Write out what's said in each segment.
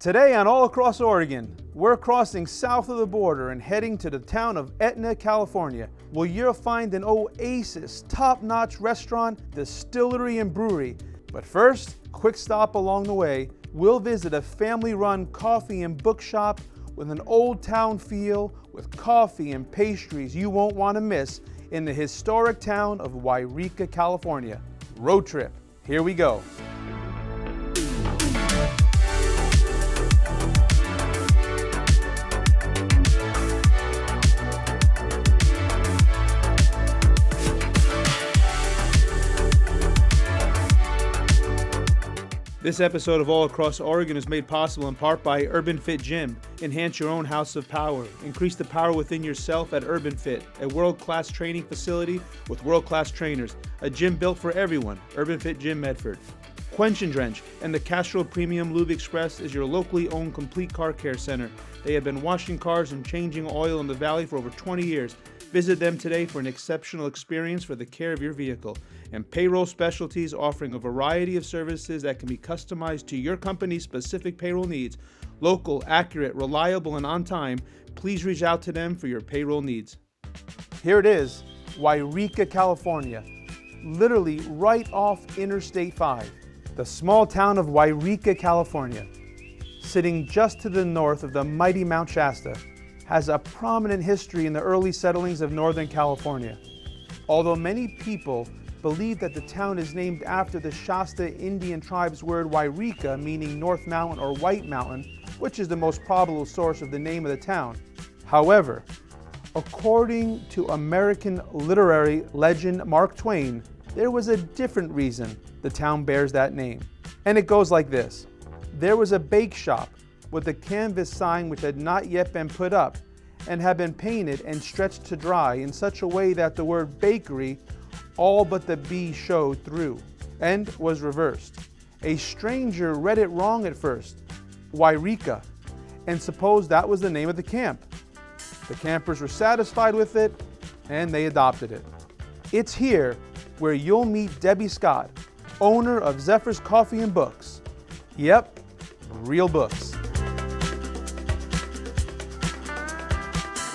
Today on All Across Oregon, we're crossing south of the border and heading to the town of Etna, California, where you'll find an oasis, top-notch restaurant, distillery, and brewery. But first, quick stop along the way, we'll visit a family-run coffee and bookshop with an old town feel, with coffee and pastries you won't want to miss in the historic town of Yreka, California. Road trip, here we go. This episode of All Across Oregon is made possible in part by Urban Fit Gym. Enhance your own house of power. Increase the power within yourself at Urban Fit, a world-class training facility with world-class trainers. A gym built for everyone. Urban Fit Gym Medford. Quench and Drench and the Castrol Premium Lube Express is your locally owned complete car care center. They have been washing cars and changing oil in the valley for over 20 years. Visit them today for an exceptional experience for the care of your vehicle. And Payroll Specialties, offering a variety of services that can be customized to your company's specific payroll needs. Local, accurate, reliable, and on time. Please reach out to them for your payroll needs. Here it is, Yreka, California, literally right off Interstate 5. The small town of Yreka, California, sitting just to the north of the mighty Mount Shasta, has a prominent history in the early settlings of Northern California. Although many people believe that the town is named after the Shasta Indian tribe's word Yreka, meaning North Mountain or White Mountain, which is the most probable source of the name of the town. However, according to American literary legend Mark Twain, there was a different reason the town bears that name. And it goes like this. There was a bake shop with a canvas sign which had not yet been put up and had been painted and stretched to dry in such a way that the word bakery, all but the B, showed through and was reversed. A stranger read it wrong at first, Yreka, and supposed that was the name of the camp. The campers were satisfied with it and they adopted it. It's here where you'll meet Debbie Scott, owner of Zephyr's Coffee and Books. Yep, real books.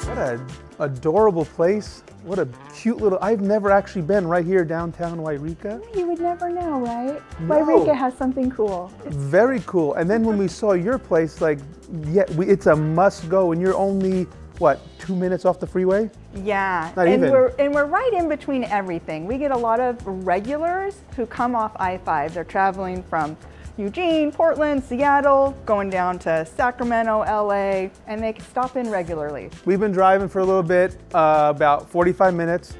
What an adorable place. What a cute little, I've never actually been right here downtown Yreka. You would never know, right? No. Yreka has something cool. Very cool. And then when we saw your place, like, yeah, it's a must go, and you're only, what, 2 minutes off the freeway? Yeah, Not and even. we're right in between everything. We get a lot of regulars who come off I-5. They're traveling from Eugene, Portland, Seattle, going down to Sacramento, LA, and they stop in regularly. We've been driving for a little bit, about 45 minutes.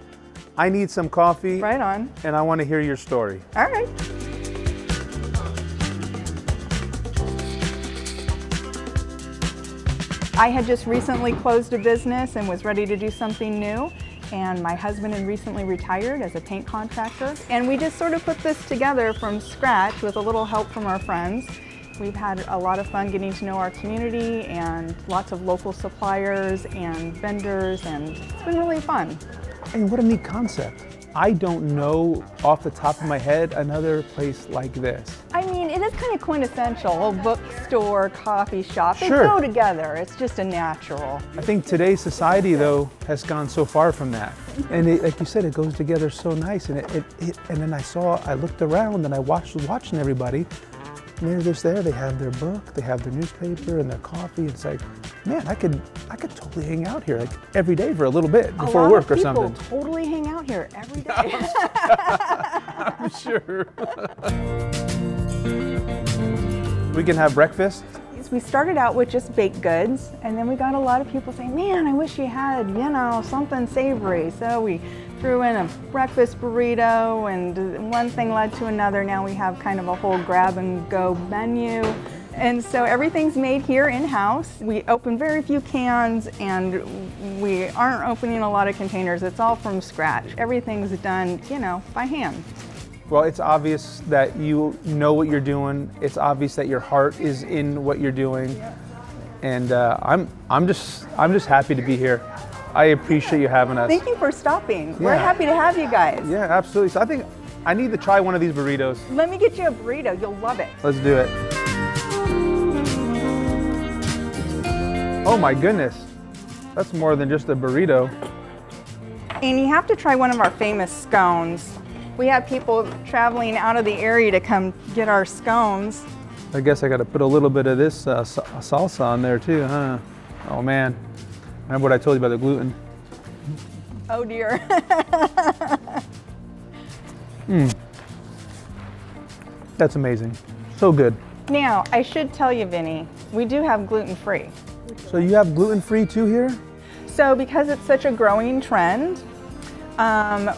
I need some coffee. Right on. And I want to hear your story. All right. I had just recently closed a business and was ready to do something new. And my husband had recently retired as a paint contractor. And we just sort of put this together from scratch with a little help from our friends. We've had a lot of fun getting to know our community and lots of local suppliers and vendors, and it's been really fun. And what a neat concept. I don't know off the top of my head another place like this. I mean, it is kind of quintessential, a bookstore, coffee shop. They Sure. go together, it's just a natural. I think today's society, though, has gone so far from that. And it, like you said, it goes together so nice. And and then I looked around and I was watching everybody. And they're just there, they have their book, they have their newspaper and their coffee. It's like, man, I could totally hang out here like every day for a little bit before work or something. A lot of people totally hang out here every day. I'm sure. We can have breakfast. We started out with just baked goods, and then we got a lot of people saying, man, I wish you had, something savory. So we threw in a breakfast burrito, and one thing led to another. Now we have kind of a whole grab and go menu. And so everything's made here in-house. We open very few cans, and we aren't opening a lot of containers. It's all from scratch. Everything's done, by hand. Well, it's obvious that you know what you're doing. It's obvious that your heart is in what you're doing, and I'm just happy to be here. I appreciate you having us. Thank you for stopping. Yeah. We're happy to have you guys. Yeah, absolutely. So I think I need to try one of these burritos. Let me get you a burrito. You'll love it. Let's do it. Oh my goodness. That's more than just a burrito. And you have to try one of our famous scones. We have people traveling out of the area to come get our scones. I guess I got to put a little bit of this salsa on there too, huh? Oh man. Remember what I told you about the gluten? Oh dear. That's amazing. So good. Now, I should tell you, Vinny, we do have gluten-free. So you have gluten-free too here? So because it's such a growing trend,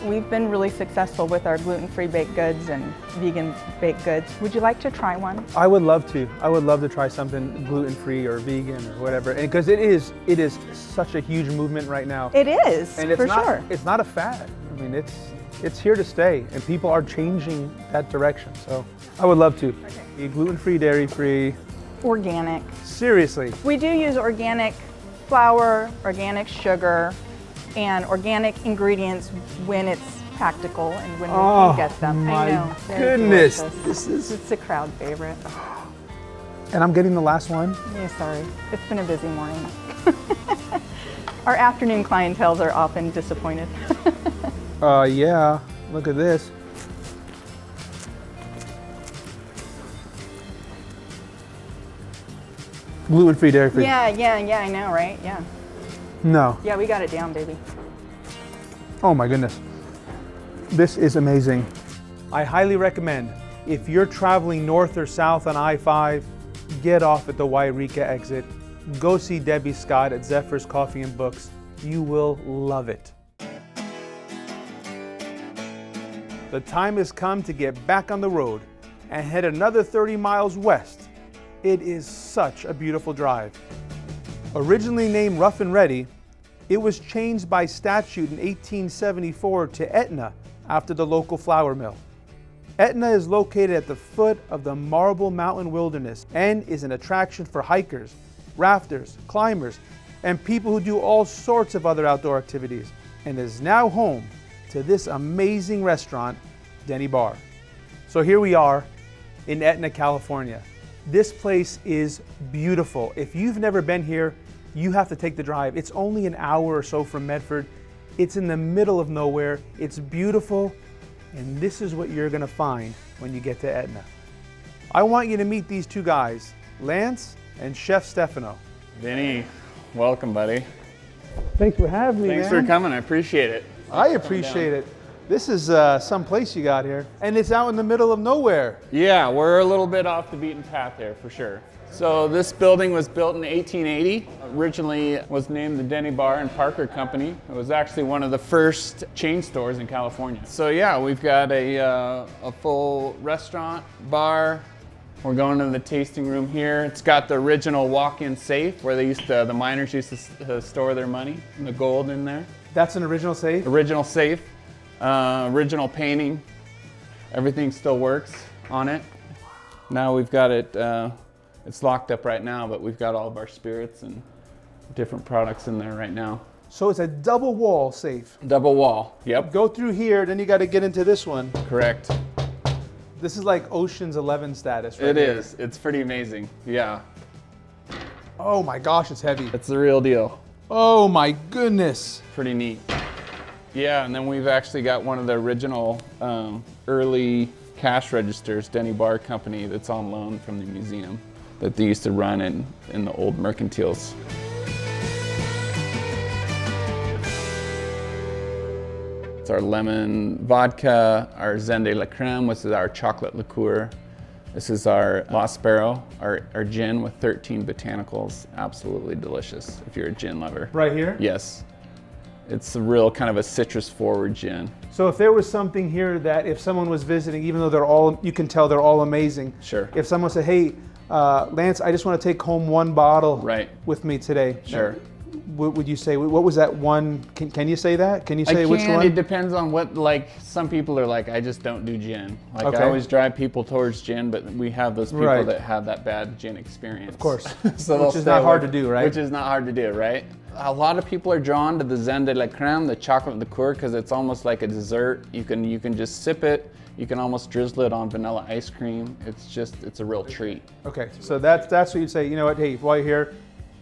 we've been really successful with our gluten-free baked goods and vegan baked goods. Would you like to try one? I would love to. I would love to try something gluten-free or vegan or whatever. And because it is such a huge movement right now. It is, and it's for not, sure. It's not a fad. I mean, it's here to stay, and people are changing that direction. So I would love to. Okay. Be gluten-free, dairy-free. Organic. Seriously. We do use organic flour, organic sugar, and organic ingredients when it's practical and when we can get them. My I know. goodness. It's a crowd favorite. And I'm getting the last one. Yeah, sorry. It's been a busy morning. Our afternoon clientels are often disappointed. Yeah. Look at this. Gluten-free, dairy-free. Yeah, I know, right? Yeah. No. Yeah, we got it down, baby. Oh my goodness. This is amazing. I highly recommend, if you're traveling north or south on I-5, get off at the Yreka exit. Go see Debbie Scott at Zephyr's Coffee and Books. You will love it. The time has come to get back on the road and head another 30 miles west. It is such a beautiful drive. Originally named Rough and Ready, it was changed by statute in 1874 to Etna after the local flour mill. Etna is located at the foot of the Marble Mountain Wilderness and is an attraction for hikers, rafters, climbers, and people who do all sorts of other outdoor activities, and is now home to this amazing restaurant, Denny Bar. So here we are in Etna, California. This place is beautiful. If you've never been here, you have to take the drive. It's only an hour or so from Medford. It's in the middle of nowhere. It's beautiful, and this is what you're gonna find when you get to Etna. I want you to meet these two guys, Lance and Chef Stefano. Vinny, welcome, buddy. Thanks for having me, Thanks for coming. I appreciate it. I appreciate it. This is some place you got here, and it's out in the middle of nowhere. Yeah, we're a little bit off the beaten path there for sure. So this building was built in 1880. Originally was named the Denny Bar and Parker Company. It was actually one of the first chain stores in California. So yeah, we've got a full restaurant, bar. We're going to the tasting room here. It's got the original walk-in safe where the miners used to store their money, and the gold in there. That's an original safe? Original safe, original painting. Everything still works on it. Now we've got it, it's locked up right now, but we've got all of our spirits and different products in there right now. So it's a double wall safe. Double wall, yep. Go through here, then you got to get into this one. Correct. This is like Ocean's 11 status, right? It is. It's pretty amazing. Yeah. Oh my gosh, it's heavy. It's the real deal. Oh my goodness. Pretty neat. Yeah, and then we've actually got one of the original early cash registers, Denny Bar Company, that's on loan from the museum that they used to run in the old mercantiles. It's our lemon vodka, our Zen de la Creme, which is our chocolate liqueur. This is our Lost Sparrow, our gin with 13 botanicals. Absolutely delicious if you're a gin lover. Right here? Yes. It's a real kind of a citrus forward gin. So if there was something here that if someone was visiting, even though they're all, you can tell they're all amazing. Sure. If someone said, hey, Lance, I just want to take home one bottle with me today. Sure. What would you say? What was that one? Can you say that? Can you say which one? It depends on what, like, some people are like, I just don't do gin. Like, Okay. I always drive people towards gin, but we have those people that have that bad gin experience. Of course. So which is not hard to do, right? Which is not hard to do, right? A lot of people are drawn to the Zen de la Creme, the chocolate liqueur, because it's almost like a dessert. You can just sip it. You can almost drizzle it on vanilla ice cream. It's a real treat. Okay, so that's what you'd say. You know what? Hey, while you're here,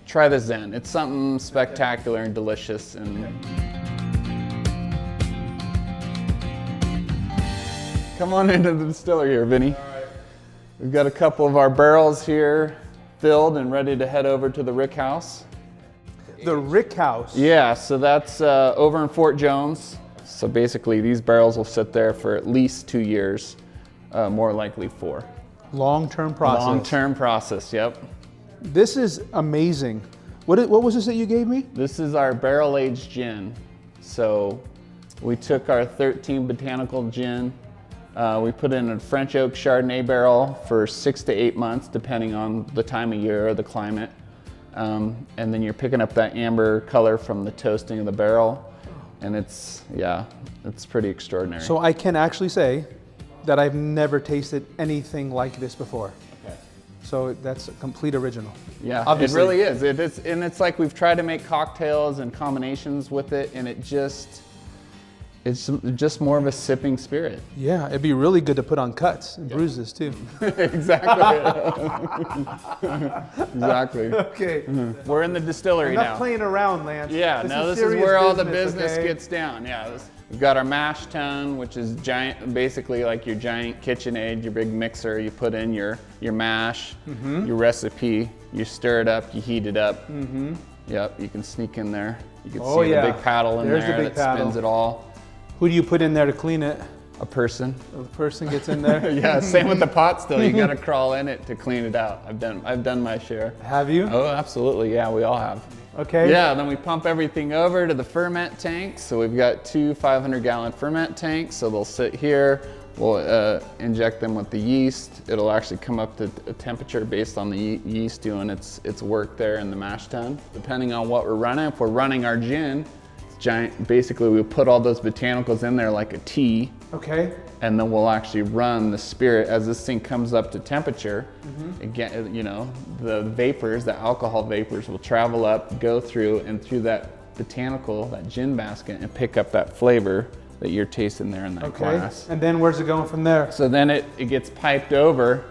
try the Zen. It's something spectacular and delicious. And come on into the distillery here, Vinny. We've got a couple of our barrels here filled and ready to head over to the rick house. The rick house? Yeah, so that's over in Fort Jones. So basically these barrels will sit there for at least 2 years, more likely 4. Long-term process. Long-term process, yep. This is amazing. What was this that you gave me? This is our barrel-aged gin. So we took our 13 botanical gin, we put it in a French oak Chardonnay barrel for 6 to 8 months, depending on the time of year or the climate. And then you're picking up that amber color from the toasting of the barrel. And it's pretty extraordinary. So I can actually say that I've never tasted anything like this before. Okay. So that's a complete original. Yeah, obviously. It really is. And it's like we've tried to make cocktails and combinations with it, and it's just more of a sipping spirit. Yeah, it'd be really good to put on cuts and bruises too. Exactly. Exactly. Okay. We're in the distillery I'm now. not playing around, Lance. Yeah, this is serious where all the business okay? gets down. Yeah, we've got our mash tun, which is giant, basically like your giant KitchenAid, your big mixer. You put in your mash, your recipe, you stir it up, you heat it up. Yep, you can sneak in there. You can see the big paddle in There's there the big that paddle. spins it all. Who do you put in there to clean it? A person. The person gets in there? Yeah, same with the pot still. You gotta crawl in it to clean it out. I've done my share. Have you? Oh, absolutely, yeah, we all have. Okay. Yeah, then we pump everything over to the ferment tanks. So we've got 2 500-gallon ferment tanks. So they'll sit here. We'll inject them with the yeast. It'll actually come up to a temperature based on the yeast doing its work there in the mash tun. Depending on what we're running, if we're running our gin, it's giant. Basically, we'll put all those botanicals in there like a tea. Okay. And then we'll actually run the spirit as this thing comes up to temperature. Again, you know, the vapors, the alcohol vapors will travel up, go through, and through that botanical, that gin basket, and pick up that flavor that you're tasting there in that glass. And then where's it going from there? So then it gets piped over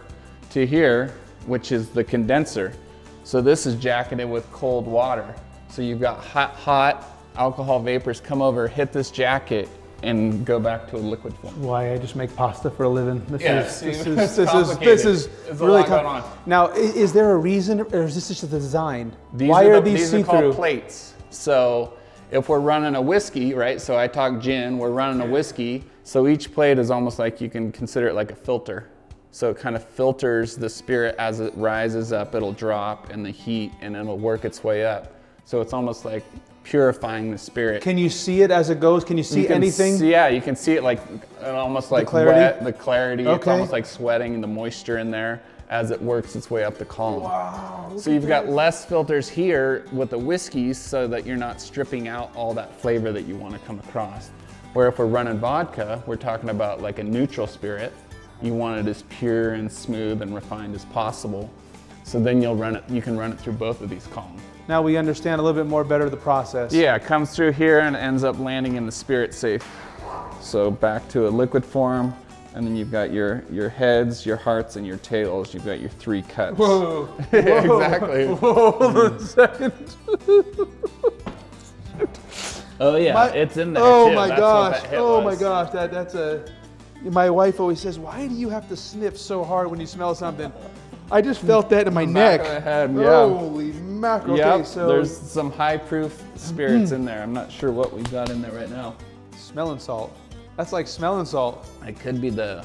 to here, which is the condenser. So this is jacketed with cold water. So you've got hot alcohol vapors come over, hit this jacket, and go back to a liquid form. Why I just make pasta for a living. This is really going on. Now, is there a reason, or is this just a design? These Why are these these see-through? are called plates. So if we're running a whiskey, right? So I talk gin, we're running a whiskey. So each plate is almost like, you can consider it like a filter. So it kind of filters the spirit as it rises up, it'll drop in the heat and it'll work its way up. So it's almost like purifying the spirit. Can you see it as it goes? Can you see anything? Yeah, you can see it like almost like clarity? wet, the clarity. It's Okay. almost like sweating the moisture in there as it works its way up the column. Wow. So you've got less filters here with the whiskeys so that you're not stripping out all that flavor that you want to come across. Where if we're running vodka, we're talking about like a neutral spirit. You want it as pure and smooth and refined as possible. So then you can run it through both of these columns. Now we understand a little bit more better the process. Yeah, it comes through here and ends up landing in the spirit safe. So back to a liquid form, and then you've got your heads, your hearts, and your tails. You've got your 3 cuts. Whoa. Exactly. Whoa, hold on a second. Oh yeah, it's in there Oh too. my That's what gosh. that hit Oh was. my gosh. That's a. My wife always says, "Why do you have to sniff so hard when you smell something?" I just felt that in my neck. Back of the head, yeah. Holy mackerel. Yep, Okay, so there's some high proof spirits in there. I'm not sure what we've got in there right now. smelling salt. That's like smelling salt. It could be the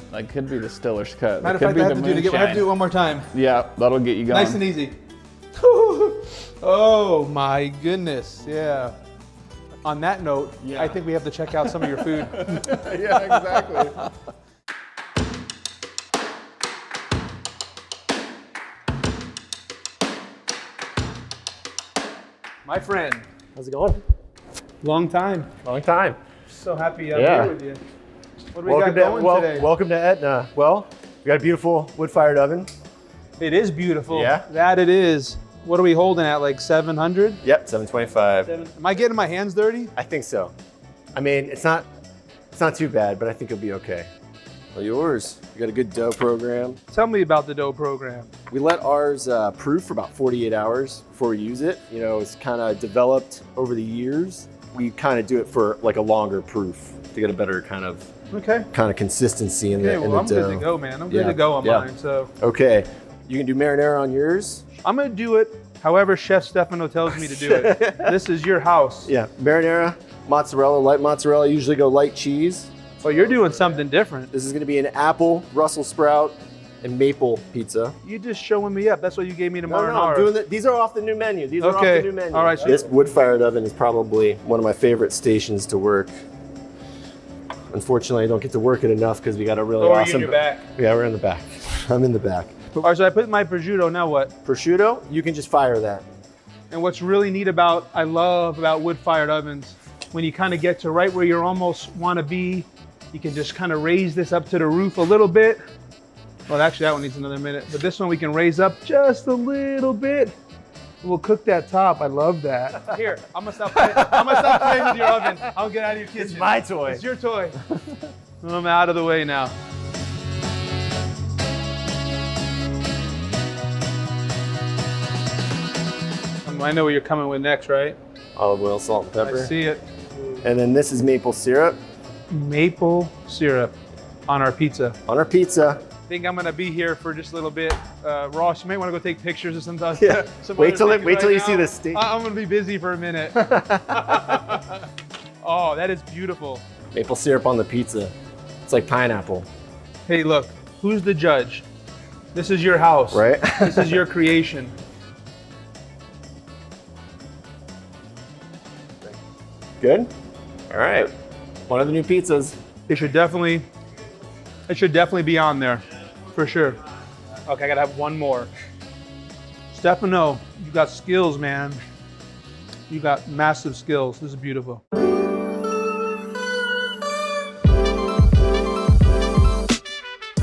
Stiller's cut. Matter It of could fact, be I the have to do it moonshine. one more time. Yeah, that'll get you going. Nice and easy. Oh my goodness. Yeah. On that note, Yeah. I think we have to check out some of your food. Yeah, exactly. My friend, How's it going? long time. Long time. So happy I'm Yeah. here with you. What do we got going today? Welcome to Etna. Well, we got a beautiful wood-fired oven. It is beautiful. Yeah. That it is. What are we holding at, like 700? Yep, 725. Am I getting my hands dirty? I think so. I mean, it's not too bad, but I think it'll be okay. All yours. You got a good dough program. Tell me about the dough program. We let ours proof for about 48 hours before we use it. You know, it's kind of developed over the years. We kind of do it for like a longer proof to get a better kind of consistency in the dough. I'm good to go, man. I'm good to go on mine. So okay, you can do marinara on yours. I'm gonna do it however Chef Stefano tells me to do it. This is your house. Yeah, marinara, mozzarella, light mozzarella. Usually go light cheese. Well, you're doing something different. This is going to be an apple, Brussels sprout, and maple pizza. You just showing me up. That's what you gave me to Marinara. No, I'm doing these are off the new menu. These are off the new menu. All right. This wood-fired oven is probably one of my favorite stations to work. Unfortunately, I don't get to work it enough because we got a really awesome. Are you in your back? Yeah, we're in the back. I'm in the back. All right, so I put my prosciutto. Now what? Prosciutto, you can just fire that. And what's really neat I love about wood-fired ovens, when you kind of get to right where you almost want to be, you can just kind of raise this up to the roof a little bit. Well, actually that one needs another minute, but this one we can raise up just a little bit. We'll cook that top. I love that. Here, I'm gonna stop playing with your oven. I'll get out of your kitchen. It's my toy. It's your toy. I'm out of the way now. I know where you're coming with next, right? Olive oil, salt, and pepper. I see it. And then this is maple syrup. Maple syrup on our pizza. On our pizza. I think I'm gonna be here for just a little bit. Ross, you might want to go take pictures of some stuff. Yeah. Wait till you see the steak. I'm gonna be busy for a minute. Oh, that is beautiful. Maple syrup on the pizza. It's like pineapple. Hey, look, who's the judge? This is your house. Right? This is your creation. Good? All right. One of the new pizzas. It should definitely be on there, for sure. Okay, I gotta have one more. Stefano, you got skills, man. You got massive skills. This is beautiful.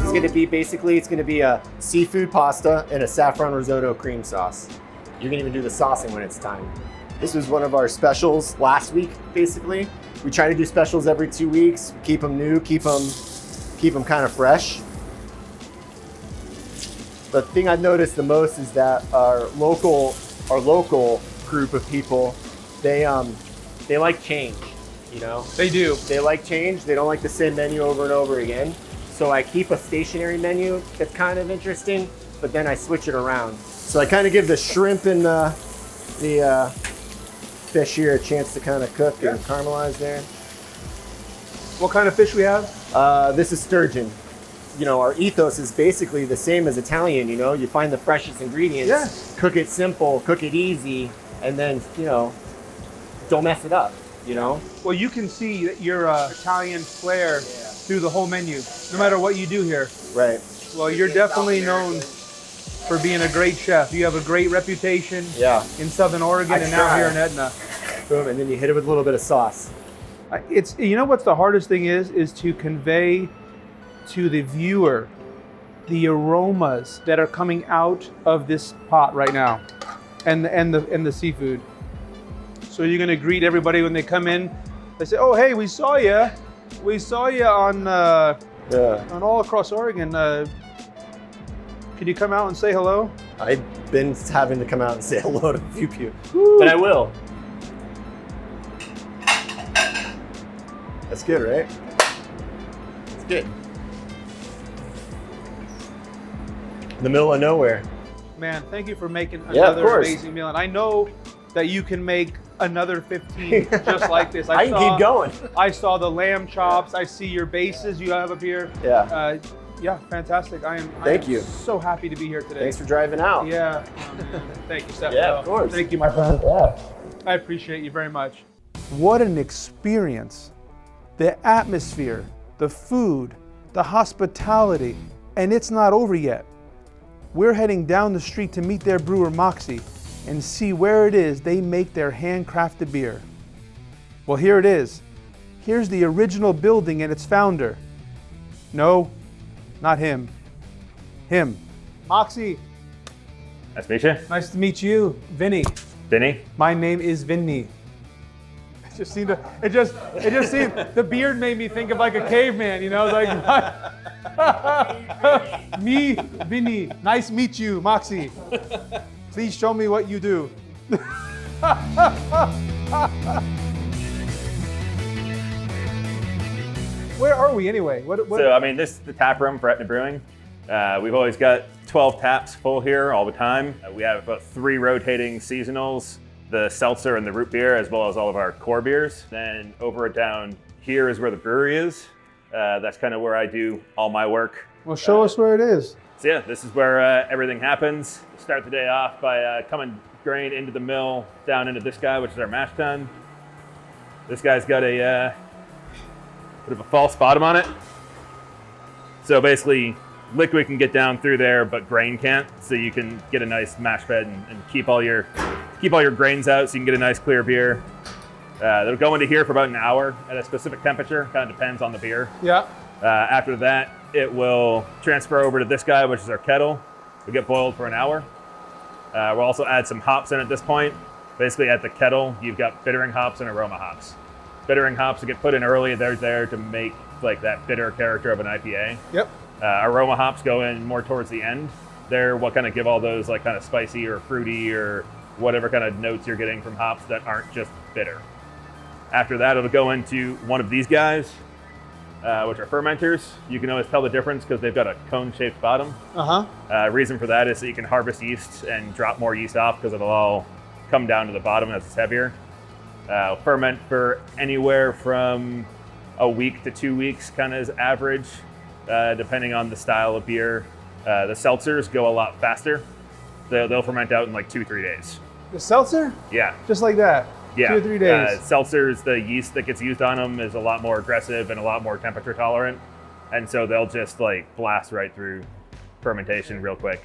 It's gonna be a seafood pasta and a saffron risotto cream sauce. You can even do the saucing when it's time. This was one of our specials last week, basically. We try to do specials every 2 weeks, keep them new, keep them kind of fresh. The thing I've noticed the most is that our local group of people, they like change, you know? They do. They like change. They don't like the same menu over and over again. So I keep a stationary menu that's kind of interesting, but then I switch it around. So I kind of give the shrimp and the fish here a chance to kind of cook and caramelize there. What kind of fish we have? This is sturgeon. You know, our ethos is basically the same as Italian, you know? You find the freshest ingredients, cook it simple, cook it easy, and then, you know, don't mess it up, you know? Well, you can see your Italian flair through the whole menu, no matter what you do here. Right. Well, you're definitely known for being a great chef. You have a great reputation in Southern Oregon and now here in Aetna. Boom, and then you hit it with a little bit of sauce. It's, you know what's the hardest thing is to convey to the viewer the aromas that are coming out of this pot right now, and the seafood. So you're gonna greet everybody when they come in. They say, "Oh, hey, we saw you on all across Oregon. Could you come out and say hello?" I've been having to come out and say hello to a few people, but I will. That's good, right? It's good. In the middle of nowhere. Man, thank you for making another amazing meal. And I know that you can make another 15 just like this. I can keep going. I saw the lamb chops. I see your bases you have up here. Yeah. Yeah, fantastic. I am so happy to be here today. Thanks for driving out. Yeah. Oh, man. Thank you, Stefano. Yeah, of course. Thank you, my friend. Yeah. I appreciate you very much. What an experience. The atmosphere, the food, the hospitality, and it's not over yet. We're heading down the street to meet their brewer Moxie and see where it is they make their handcrafted beer. Well, here it is. Here's the original building and its founder. No, not him. Him. Moxie. Nice to meet you. Nice to meet you. Vinny. Vinny? My name is Vinny. Just seemed to, it just seemed, the beard made me think of like a caveman, you know, like, me, Vinny, nice meet you, Moxie. Please show me what you do. Where are we anyway? What? So, I mean, this is the tap room for Etna Brewing. We've always got 12 taps full here all the time. We have about 3 rotating seasonals, the seltzer and the root beer, as well as all of our core beers. Then over down here is where the brewery is. That's kind of where I do all my work. Well, show us where it is. So yeah, this is where everything happens. We start the day off by coming grain into the mill, down into this guy, which is our mash tun. This guy's got a bit of a false bottom on it. So basically, liquid can get down through there, but grain can't. So you can get a nice mash bed and keep all your grains out, so you can get a nice clear beer. They'll go into here for about an hour at a specific temperature. Kind of depends on the beer. Yeah. After that, it will transfer over to this guy, which is our kettle. We get boiled for an hour. We'll also add some hops in at this point. Basically, at the kettle, you've got bittering hops and aroma hops. Bittering hops that get put in early, they're there to make like that bitter character of an IPA. Yep. Aroma hops go in more towards the end. They're what kind of give all those like kind of spicy or fruity or whatever kind of notes you're getting from hops that aren't just bitter. After that, it'll go into one of these guys, which are fermenters. You can always tell the difference because they've got a cone-shaped bottom. Reason for that is that you can harvest yeast and drop more yeast off because it'll all come down to the bottom as it's heavier. Ferment for anywhere from a week to 2 weeks, kind of is average, depending on the style of beer. The seltzers go a lot faster. They'll ferment out in like 2-3 days. The seltzer? Yeah. Just like that? Yeah. 2 or 3 days? Seltzers, the yeast that gets used on them is a lot more aggressive and a lot more temperature tolerant. And so they'll just like blast right through fermentation real quick.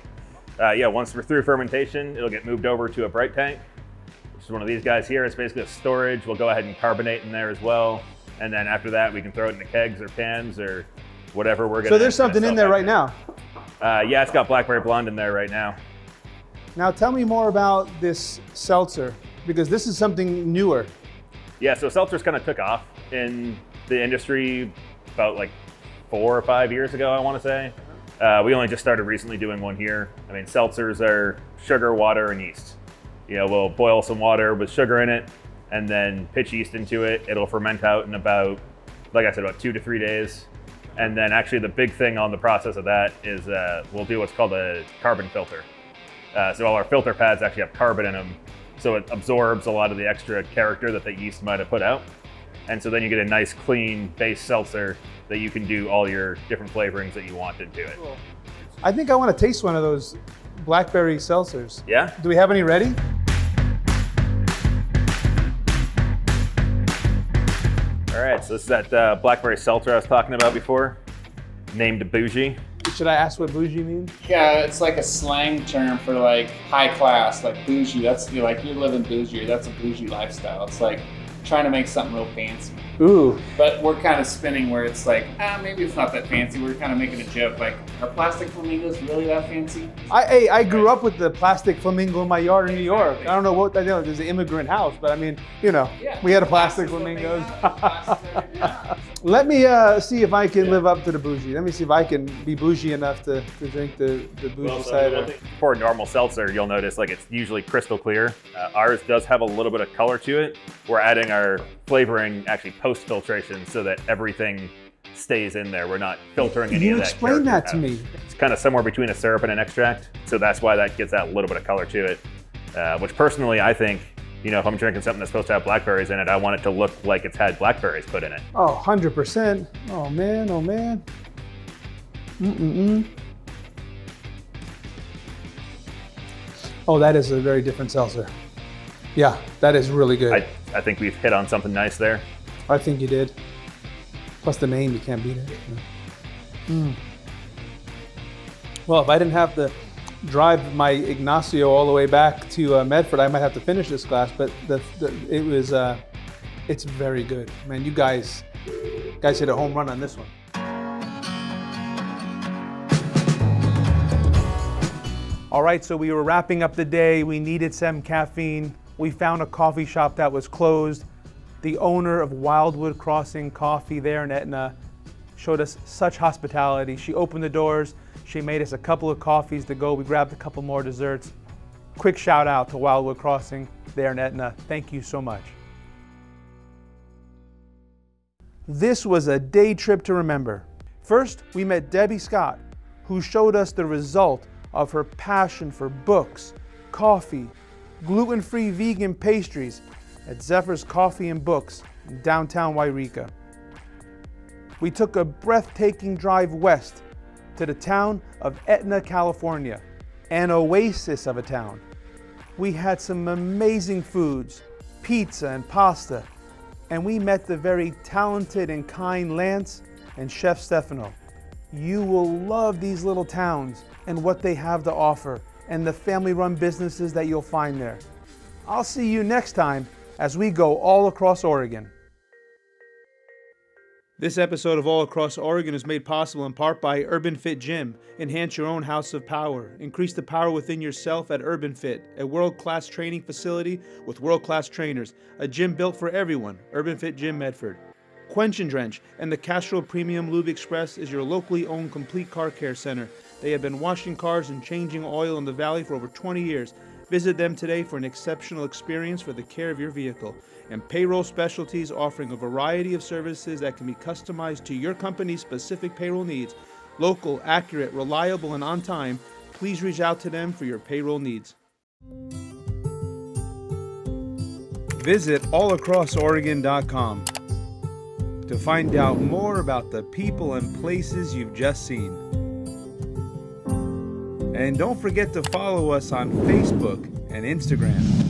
Once we're through fermentation, it'll get moved over to a bright tank, which is one of these guys here. It's basically a storage. We'll go ahead and carbonate in there as well. And then after that, we can throw it into kegs or cans or whatever we're gonna. So there's something in there right now? Yeah, it's got Blackberry Blonde in there right now. Now tell me more about this seltzer, because this is something newer. Yeah, so seltzers kind of took off in the industry about like 4 or 5 years ago, I want to say. We only just started recently doing one here. I mean, seltzers are sugar, water, and yeast. You know, we'll boil some water with sugar in it and then pitch yeast into it. It'll ferment out in about, like I said, about 2 to 3 days. And then actually the big thing on the process of that is we'll do what's called a carbon filter. So all our filter pads actually have carbon in them. So it absorbs a lot of the extra character that the yeast might have put out. And so then you get a nice clean base seltzer that you can do all your different flavorings that you want into it. Cool. I think I want to taste one of those Blackberry Seltzers. Yeah? Do we have any ready? All right, so this is that Blackberry Seltzer I was talking about before, named Bougie. Should I ask what bougie means? Yeah, it's like a slang term for like high class, like bougie. That's you're living bougie. That's a bougie lifestyle. It's like trying to make something real fancy. Ooh. But we're kind of spinning where it's like, maybe it's not that fancy. We're kind of making a joke like, are plastic flamingos really that fancy? I grew up with the plastic flamingo in my yard in New York. I don't know what, there's an immigrant house, but I mean, you know, we had a plastic flamingos. Let me see if I can live up to the bougie. Let me see if I can be bougie enough to drink the bougie cider. For a normal seltzer, you'll notice like it's usually crystal clear. Ours does have a little bit of color to it. We're adding our flavoring actually post-filtration so that everything stays in there. We're not filtering any of that. You explain that to me. It's kind of somewhere between a syrup and an extract. So that's why that gives that little bit of color to it. Which personally, I think, you know, if I'm drinking something that's supposed to have blackberries in it, I want it to look like it's had blackberries put in it. Oh, 100%. Oh man, oh man. Oh, that is a very different seltzer. Yeah, that is really good. I think we've hit on something nice there. I think you did. Plus the name, you can't beat it. Well, if I didn't have to drive my Ignacio all the way back to Medford, I might have to finish this glass, but it's very good. Man, you guys hit a home run on this one. All right, so we were wrapping up the day. We needed some caffeine. We found a coffee shop that was closed. the owner of Wildwood Crossing Coffee there in Etna, showed us such hospitality. She opened the doors, she made us a couple of coffees to go, we grabbed a couple more desserts. Quick shout out to Wildwood Crossing there in Etna. Thank you so much. This was a day trip to remember. First, we met Debbie Scott, who showed us the result of her passion for books, coffee, gluten-free vegan pastries at Zephyr's Coffee and Books in downtown Yreka. We took a breathtaking drive west to the town of Etna, California, an oasis of a town. We had some amazing foods, pizza and pasta, and we met the very talented and kind Lance and Chef Stefano. You will love these little towns and what they have to offer and the family-run businesses that you'll find there. I'll see you next time as we go all across Oregon. This episode of All Across Oregon is made possible in part by Urban Fit Gym. Enhance your own house of power. Increase the power within yourself at Urban Fit, a world-class training facility with world-class trainers. A gym built for everyone. Urban Fit Gym, Medford. Quench and Drench and the Castrol Premium Lube Express is your locally owned complete car care center. They have been washing cars and changing oil in the valley for over 20 years. Visit them today for an exceptional experience for the care of your vehicle. And Payroll Specialties, offering a variety of services that can be customized to your company's specific payroll needs. Local, accurate, reliable, and on time. Please reach out to them for your payroll needs. Visit allacrossoregon.com to find out more about the people and places you've just seen. And don't forget to follow us on Facebook and Instagram.